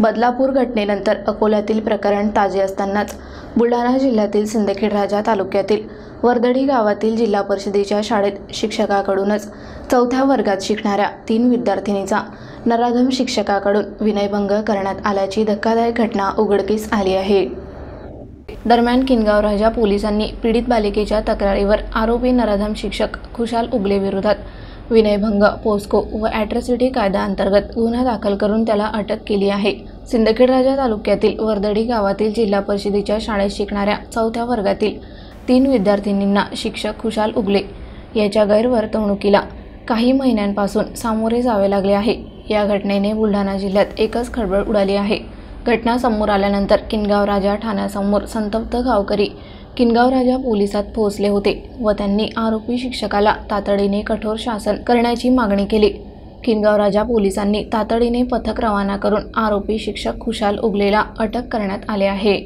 बदलापूर घटनेनंतर अकोल्यातील प्रकरण ताजे असतानाच बुलढाणा जिल्ह्यातील सिंदखेड राजा तालुक्यातील वर्दडी गावातील जिल्हा परिषदेच्या शाळेत शिक्षकाकडूनच 4थ्या वर्गात शिकणाऱ्या 3 विद्यार्थिनीचा नराधम शिक्षकाकडून विनयभंग करण्यात आल्याची धक्कादायक घटना उघडकीस आली आहे। दरम्यान किनगाव राजा पोलिसांनी पीडित बालिकेच्या तक्रारीवर आरोपी नराधम शिक्षक खुशाल उगले विरोधात विनयभंग, पोस्को व ॲट्रॉसिटी कायदा अंतर्गत गुन्हा दाखल करून त्याला अटक केली आहे। सिंदखेड राजा तालुक्यातील वर्दडी गावातील जिल्हा परिषदेच्या शाळेत शिकणाऱ्या 4थ्या वर्गातील 3 विद्यार्थिनींना शिक्षक खुशाल उगले याच्या गैरवर्तणुकीला काही महिन्यांपासून सामोरे जावे लागले आहे। या घटनेने बुलढाणा जिल्ह्यात एकच खळबळ उडाली आहे। घटना समोर आल्यानंतर किनगाव राजा ठाण्यासमोर संतप्त गावकरी किनगाव राजा पोलिसात पोहोचले होते व त्यांनी आरोपी शिक्षकाला तातडीने कठोर शासन करण्याची मागणी केली। किनगाव राजा पोलिसांनी तातडीने पथक रवाना करून आरोपी शिक्षक खुशाल उगलेला अटक करण्यात आले आहे।